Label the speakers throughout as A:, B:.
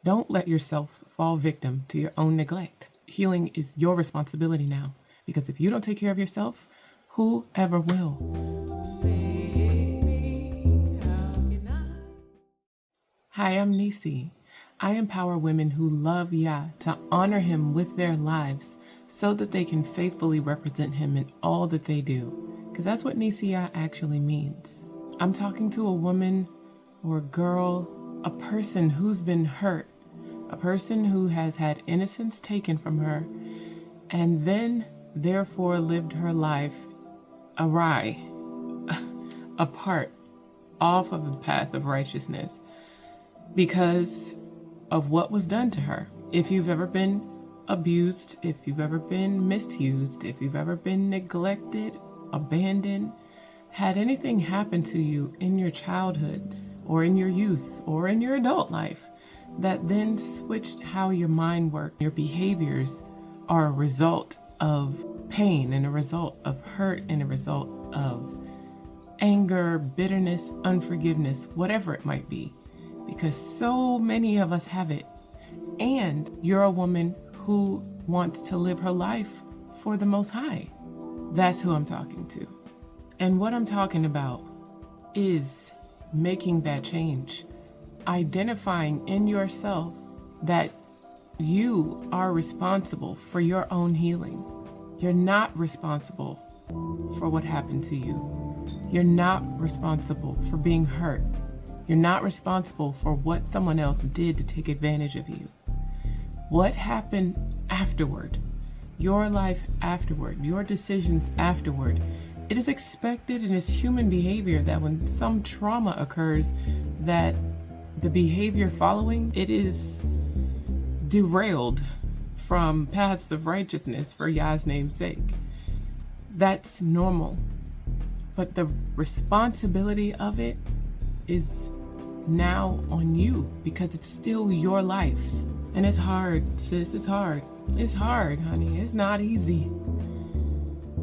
A: Don't let yourself fall victim to your own neglect. Healing is your responsibility now, because if you don't take care of yourself, who ever will? Hi, I'm NissiYah. I empower women who love YAH to honor him with their lives so that they can faithfully represent him in all that they do, because that's what NissiYah actually means. I'm talking to a woman or a girl, a person who's been hurt, a person who has had innocence taken from her and then therefore lived her life awry, apart, off of the path of righteousness because of what was done to her. If you've ever been abused, if you've ever been misused, if you've ever been neglected, abandoned, had anything happen to you in your childhood or in your youth or in your adult life that then switched how your mind worked, your behaviors are a result of pain and a result of hurt and a result of anger, bitterness, unforgiveness, whatever it might be, because so many of us have it. And you're a woman who wants to live her life for the Most High. That's who I'm talking to. And what I'm talking about is making that change, identifying in yourself that you are responsible for your own healing. You're not responsible for what happened to you. You're not responsible for being hurt. You're not responsible for what someone else did to take advantage of you. What happened afterward, your life afterward, your decisions afterward, it is expected and it's human behavior that when some trauma occurs, that the behavior following it is derailed from paths of righteousness for Yah's name's sake. That's normal. But the responsibility of it is now on you because it's still your life. And it's hard, sis, it's hard. It's hard, honey. It's not easy.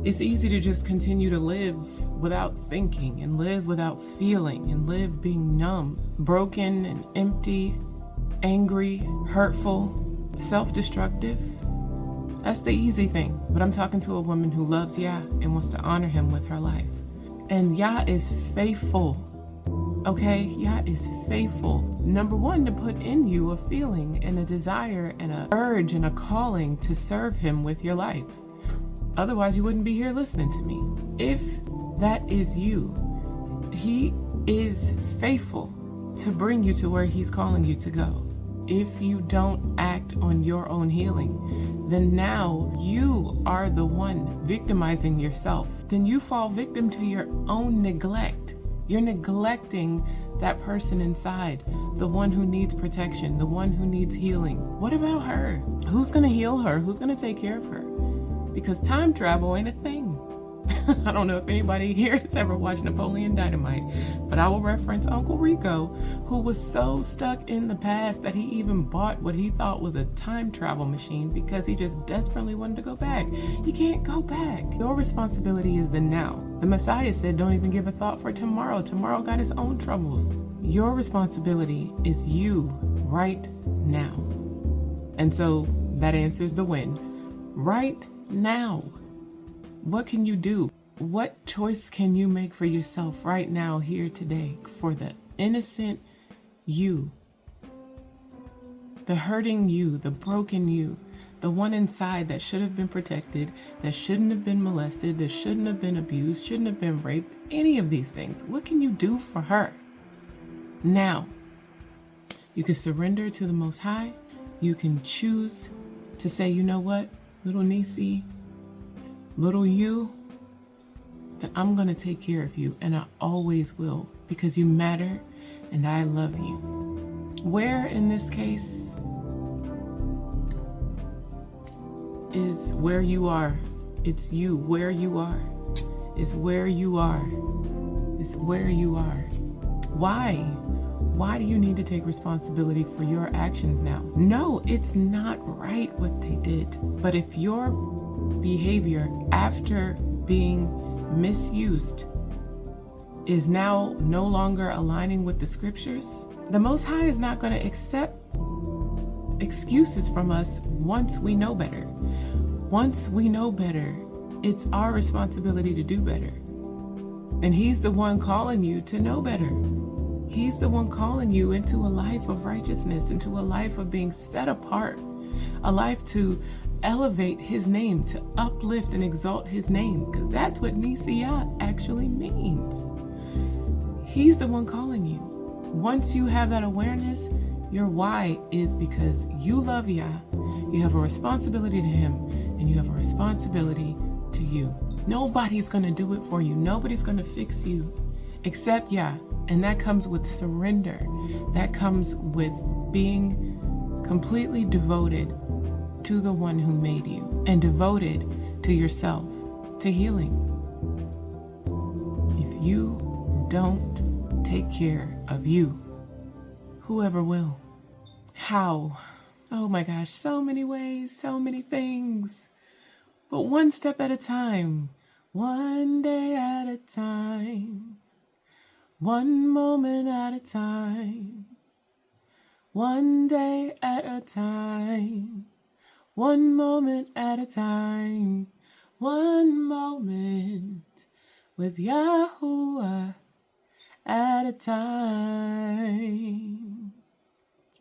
A: It's easy to just continue to live without thinking and live without feeling and live being numb, broken and empty, angry, hurtful, self-destructive. That's the easy thing. But I'm talking to a woman who loves YAH and wants to honor him with her life. And YAH is faithful. Okay, YAH is faithful. Number one, to put in you a feeling and a desire and an urge and a calling to serve him with your life. Otherwise, you wouldn't be here listening to me. If that is you, he is faithful to bring you to where he's calling you to go. If you don't act on your own healing, then now you are the one victimizing yourself. Then you fall victim to your own neglect. You're neglecting that person inside, the one who needs protection, the one who needs healing. What about her? Who's going to heal her? Who's going to take care of her? Because time travel ain't a thing. I don't know if anybody here has ever watched Napoleon Dynamite, but I will reference Uncle Rico, who was so stuck in the past that he even bought what he thought was a time travel machine because he just desperately wanted to go back. You can't go back. Your responsibility is the now. The Messiah said, don't even give a thought for tomorrow. Tomorrow got its own troubles. Your responsibility is you right now. And so that answers the when. Right now. What can you do? What choice can you make for yourself right now, here today, for the innocent you, the hurting you, the broken you, the one inside that should have been protected, that shouldn't have been molested, that shouldn't have been abused, shouldn't have been raped, any of these things? What can you do for her? Now, you can surrender to the Most High. You can choose to say, you know what, little niecey, little you, that I'm going to take care of you, and I always will, because you matter and I love you. Where in this case is where you are. It's you, where you are. It's where you are. It's where you are. Why? Why do you need to take responsibility for your actions now? No, it's not right what they did. But if your behavior after being misused is now no longer aligning with the scriptures, the Most High is not going to accept excuses from us once we know better. Once we know better, it's our responsibility to do better. And He's the one calling you to know better. He's the one calling you into a life of righteousness, into a life of being set apart, a life to elevate His name, to uplift and exalt His name, because that's what NissiYah actually means. He's the one calling you. Once you have that awareness, your why is because you love YAH, you have a responsibility to Him, and you have a responsibility to you. Nobody's going to do it for you. Nobody's going to fix you except YAH. And that comes with surrender. That comes with being completely devoted to the one who made you and devoted to yourself, to healing. If you don't take care of you, whoever will? How? Oh my gosh, so many ways, so many things. But one step at a time, one day at a time, one moment at a time, one day at a time, one moment at a time, one moment with Yahuwah at a time.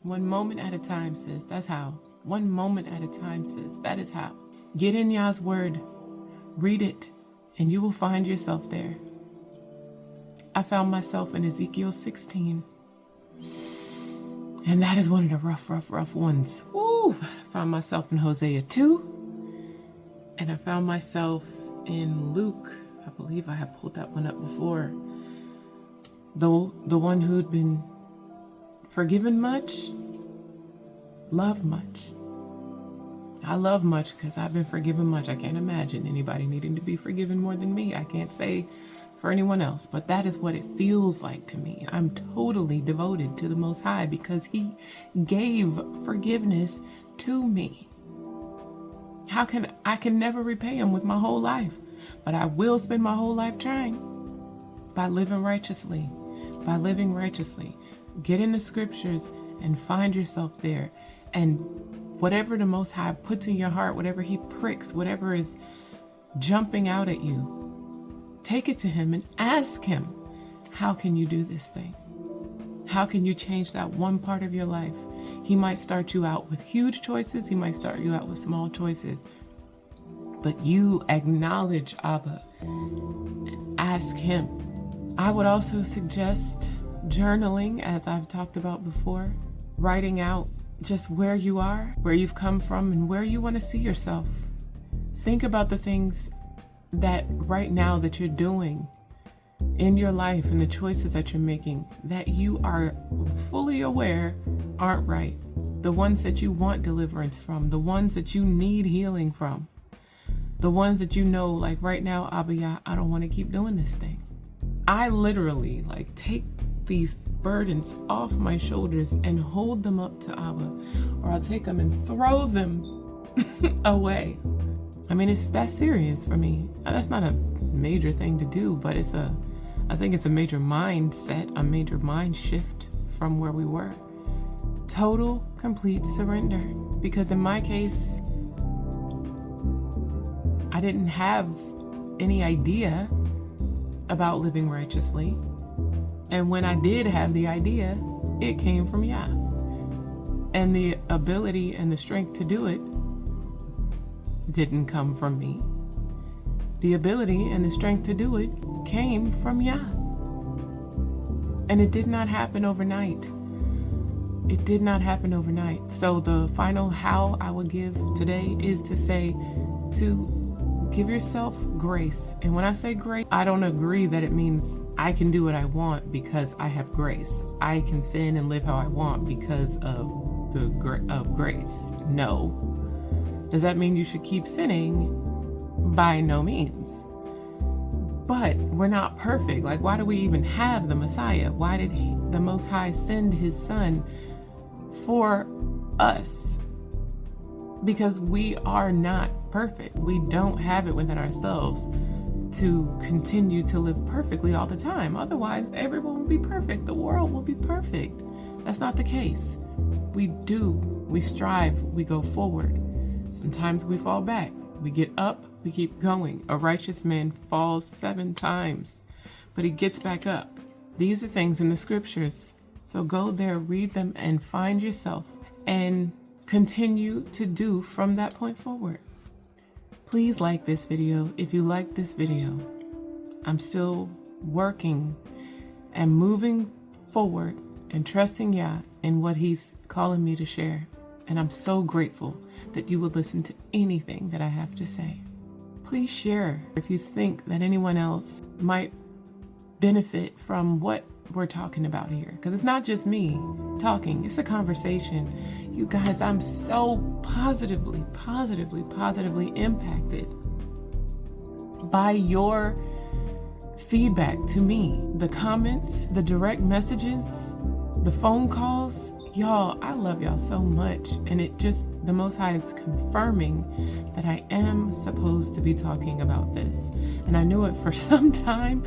A: One moment at a time, sis. That's how. One moment at a time, sis. That is how. Get in Yah's word. Read it, and you will find yourself there. I found myself in Ezekiel 16. And that is one of the rough ones. Woo! I found myself in Hosea 2. And I found myself in Luke. I believe I have pulled that one up before. The one who'd been forgiven much, love much. I love much because I've been forgiven much. I can't imagine anybody needing to be forgiven more than me. I can't say for anyone else, but that is what it feels like to me. I'm totally devoted to the Most High because He gave forgiveness to me. I can never repay Him with my whole life, but I will spend my whole life trying by living righteously, Get in the scriptures and find yourself there. And whatever the Most High puts in your heart, whatever He pricks, whatever is jumping out at you, take it to Him and ask Him, how can you do this thing? How can you change that one part of your life? He might start you out with huge choices. He might start you out with small choices. But you acknowledge Abba and ask Him. I would also suggest journaling, as I've talked about before, writing out just where you are, where you've come from, and where you want to see yourself. Think about the things that right now that you're doing in your life and the choices that you're making that you are fully aware aren't right. The ones that you want deliverance from, the ones that you need healing from, the ones that you know, like right now, Abba Yah, I don't want to keep doing this thing. I literally take these burdens off my shoulders and hold them up to Abba, or I'll take them and throw them away. I mean, it's that serious for me. That's not a major thing to do, but I think it's a major mindset, a major mind shift from where we were. Total, complete surrender. Because in my case, I didn't have any idea about living righteously. And when I did have the idea, it came from YAH. And the ability and the strength to do it didn't come from me. The ability and the strength to do it came from YAH. And it did not happen overnight. It did not happen overnight. So the final how I would give today is to say to give yourself grace. And when I say grace, I don't agree that it means I can do what I want because I have grace. I can sin and live how I want because of grace. No. Does that mean you should keep sinning? By no means. But we're not perfect. Why do we even have the Messiah? Why did the Most High send His Son for us? Because we are not perfect. We don't have it within ourselves to continue to live perfectly all the time. Otherwise, everyone will be perfect. The world will be perfect. That's not the case. We do We strive, we go forward. Sometimes we fall back. We get up, we keep going. A righteous man falls 7 times, but he gets back up. These are things in the scriptures. So go there, read them, and find yourself and continue to do from that point forward. Please like this video if you like this video. I'm still working and moving forward and trusting YAH in what he's calling me to share. And I'm so grateful that you will listen to anything that I have to say. Please share if you think that anyone else might benefit from what we're talking about here. Because it's not just me talking, it's a conversation. You guys, I'm so positively impacted by your feedback to me. The comments, the direct messages, the phone calls. Y'all, I love y'all so much. And it just, the Most High is confirming that I am supposed to be talking about this. And I knew it for some time.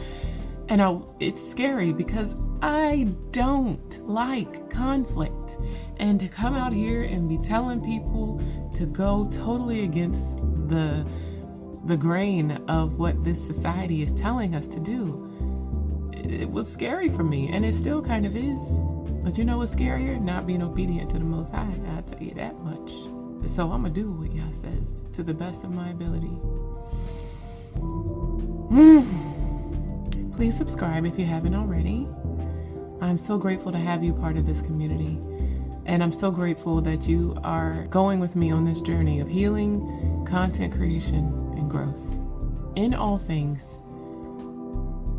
A: And it's scary because I don't like conflict. And to come out here and be telling people to go totally against the grain of what this society is telling us to do, it was scary for me, and it still kind of is. But you know what's scarier? Not being obedient to the Most High. I'll tell you that much. So I'm gonna do what YAH says to the best of my ability. Please subscribe if you haven't already. I'm so grateful to have you part of this community. And I'm so grateful that you are going with me on this journey of healing, content creation, and growth. In all things,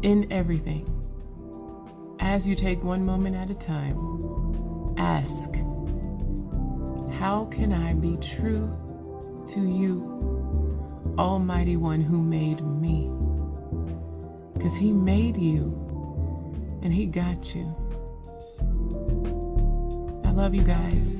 A: in everything. As you take one moment at a time, ask, how can I be true to you, Almighty One who made me? Because he made you and he got you. I love you guys.